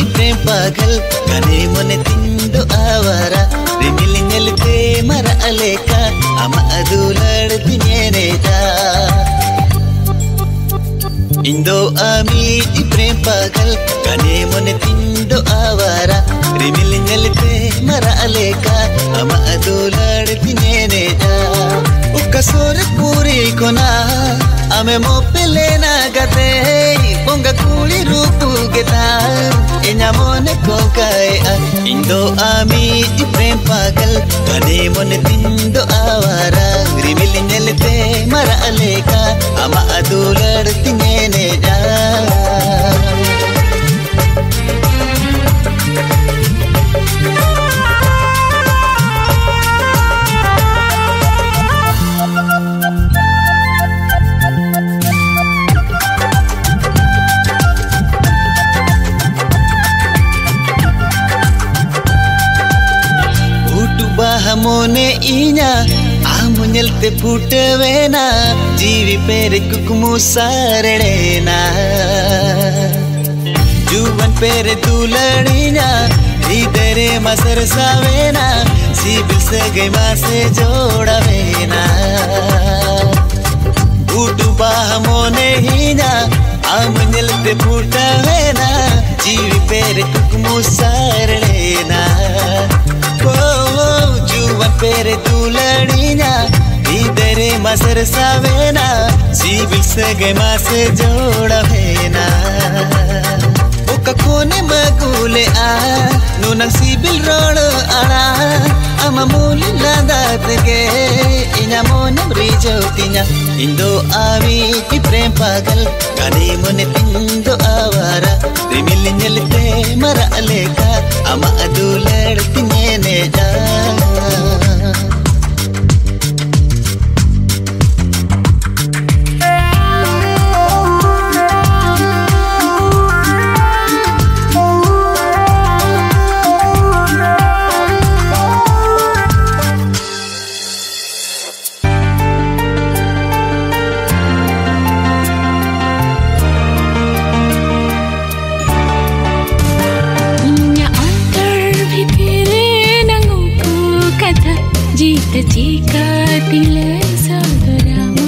प्रेम पागल गने मोने तिंदो आवारा रिमिल नेलते मरा अलेका अमा अदुलड़ दिनेनेदा इंदो आमी प्रेम पागल गने मोने तिंदो आवारा रिमिल नेलते मरा अलेका अमा अदुलड़ दिनेनेदा उका सोर पूरी कोना आमे मोपेलेना गते ponga kuli rupu geta enya mone kokai indo ami prem pagal gane mone tindo awara rimil nelte mara aleka ama adulad tinene ja Hamone inya amunyel te putevena jivi pere kukumu sarena juvan pere duladinya idere masar savena sibil sagai mase jodavena utuba hamone inya amunyel te putevena jivi pere kukumu sarena juvan pere duladinya idere masar savena sibil sagai mase jodavena oka kone magule a nunang sibil rodo ana ama muli landatge ina monam rijotinya indo ami prem pagal gane mone tindo awara rimil nelte mara aleka ama adulad tinene ja jika tile saudaramu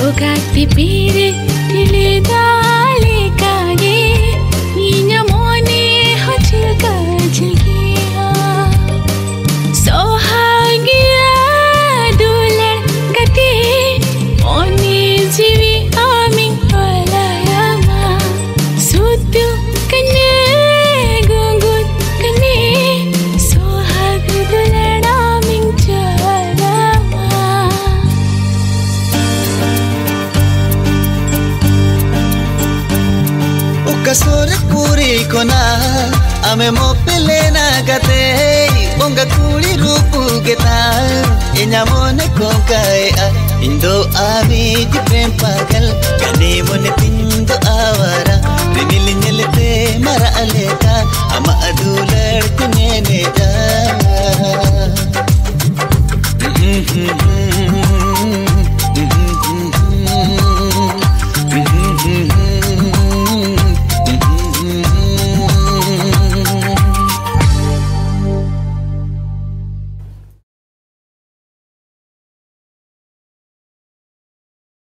ogati pire tile dale kage ninya mone hachil kajliya sohagiya dular gate mone jivi amin palayama sutu kane gungut kane sohag dular kasore puri kona ame mopelena gate ponga kuli rupu geta enya mone kokai indo ami prem pagal gane mone tindo awara rimil nelte mara aleka ama adulad tinene ja